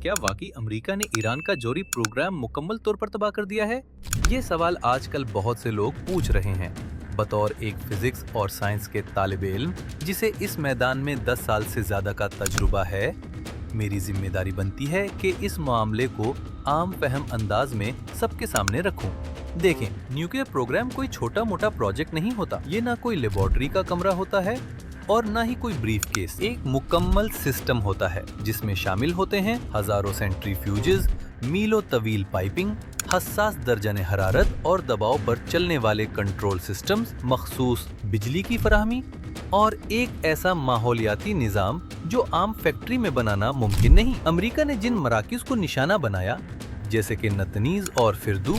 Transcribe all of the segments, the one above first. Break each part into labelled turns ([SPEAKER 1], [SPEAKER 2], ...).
[SPEAKER 1] क्या वाकई अमेरिका ने ईरान का जौहरी प्रोग्राम मुकम्मल तौर पर तबाह कर दिया है? ये सवाल आजकल बहुत से लोग पूछ रहे हैं। बतौर एक फिजिक्स और साइंस के तालिब इल्म जिसे इस मैदान में 10 साल से ज्यादा का तजुर्बा है, मेरी जिम्मेदारी बनती है कि इस मामले को आम फहम अंदाज में सबके सामने रखूं। देखें, न्यूक्लियर प्रोग्राम कोई छोटा मोटा प्रोजेक्ट नहीं होता। ये ना कोई लेबोरेटरी का कमरा होता है और ना ही कोई ब्रीफ केस। एक मुकम्मल सिस्टम होता है जिसमें शामिल होते हैं हजारों सेंट्रीफ्यूजेस, मीलों तवील पाइपिंग, हसास दर्जाने हरारत और दबाव पर चलने वाले कंट्रोल सिस्टम्स, मखसूस बिजली की फराहमी और एक ऐसा माहौलियाती निज़ाम जो आम फैक्ट्री में बनाना मुमकिन नहीं। अमेरिका ने जिन मराकिज को निशाना बनाया, जैसे कि नतनीज और फिरदू,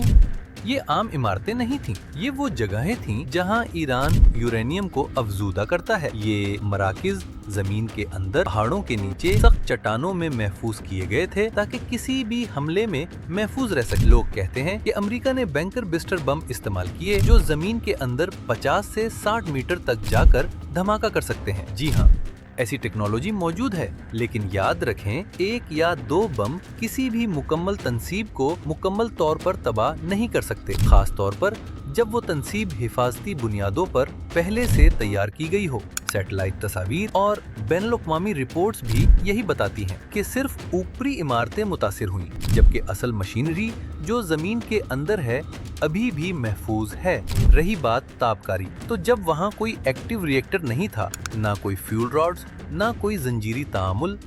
[SPEAKER 1] ये आम इमारतें नहीं थीं। ये वो जगहें थीं जहां ईरान यूरेनियम को अफजूदा करता है। ये मराकिज जमीन के अंदर पहाड़ों के नीचे सख्त चट्टानों में महफूज किए गए थे ताकि किसी भी हमले में महफूज रह सके। लोग कहते हैं कि अमेरिका ने बैंकर बिस्टर बम इस्तेमाल किए जो जमीन के अंदर 50 से 60 मीटर तक जाकर धमाका कर सकते हैं। जी हाँ, ऐसी टेक्नोलॉजी मौजूद है, लेकिन याद रखें, 1 या 2 बम किसी भी मुकम्मल तंसीब को मुकम्मल तौर पर तबाह नहीं कर सकते, खास तौर पर जब वो तंसीब हिफाजती बुनियादों पर पहले से तैयार की गई हो। सैटेलाइट तस्वीर और बैनुल-अक़वामी रिपोर्ट्स भी यही बताती हैं कि सिर्फ ऊपरी इमारतें मुतासिर हुई, जबकि असल मशीनरी जो जमीन के अंदर है अभी भी महफूज है। रही बात तापकारी, तो जब वहाँ कोई एक्टिव रिएक्टर नहीं था, ना कोई फ्यूल रॉड्स, ना कोई जंजीरी तामुल,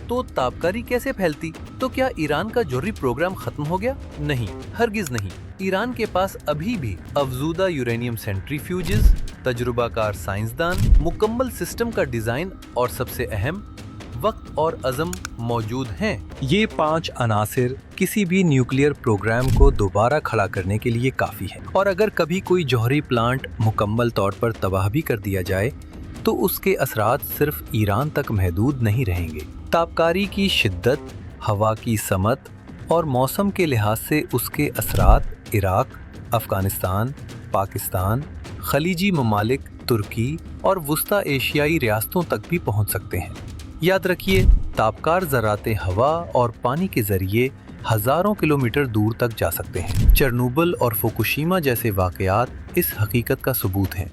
[SPEAKER 1] तो तापकारी कैसे फैलती? तो क्या ईरान का जौहरी प्रोग्राम खत्म हो गया? नहीं, हरगिज नहीं। ईरान के पास अभी भी अफजूदा यूरेनियम सेंट्रीफ्यूजेस, तजुर्बाकार साइंसदान, मुकम्मल सिस्टम का डिजाइन और सबसे अहम वक्त और अज़म मौजूद हैं। ये 5 अनासिर किसी भी न्यूक्लियर प्रोग्राम को दोबारा खड़ा करने के लिए काफ़ी है। और अगर कभी कोई जौहरी प्लांट मुकम्मल तौर पर तबाह भी कर दिया जाए तो उसके असरात सिर्फ ईरान तक महदूद नहीं रहेंगे। तापकारी की शिद्दत, हवा की समत और मौसम के लिहाज से उसके असरात इराक, अफगानिस्तान, पाकिस्तान, खलीजी ममालिक, तुर्की और वस्ता एशियाई रियासतों तक भी पहुंच सकते हैं। याद रखिए, तापकार ज़राते हवा और पानी के ज़रिए हज़ारों किलोमीटर दूर तक जा सकते हैं। चेरनोबिल और फुकुशिमा जैसे वाक़यात इस हकीकत का सबूत हैं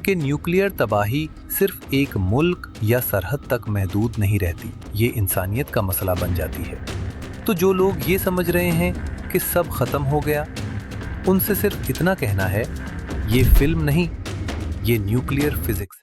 [SPEAKER 1] कि न्यूक्लियर तबाही सिर्फ एक मुल्क या सरहद तक महदूद नहीं रहती, ये इंसानियत का मसला बन जाती है। तो जो लोग ये समझ रहे हैं कि सब ख़त्म हो गया, उनसे सिर्फ इतना कहना है, ये फिल्म नहीं, ये न्यूक्लियर फिजिक्स।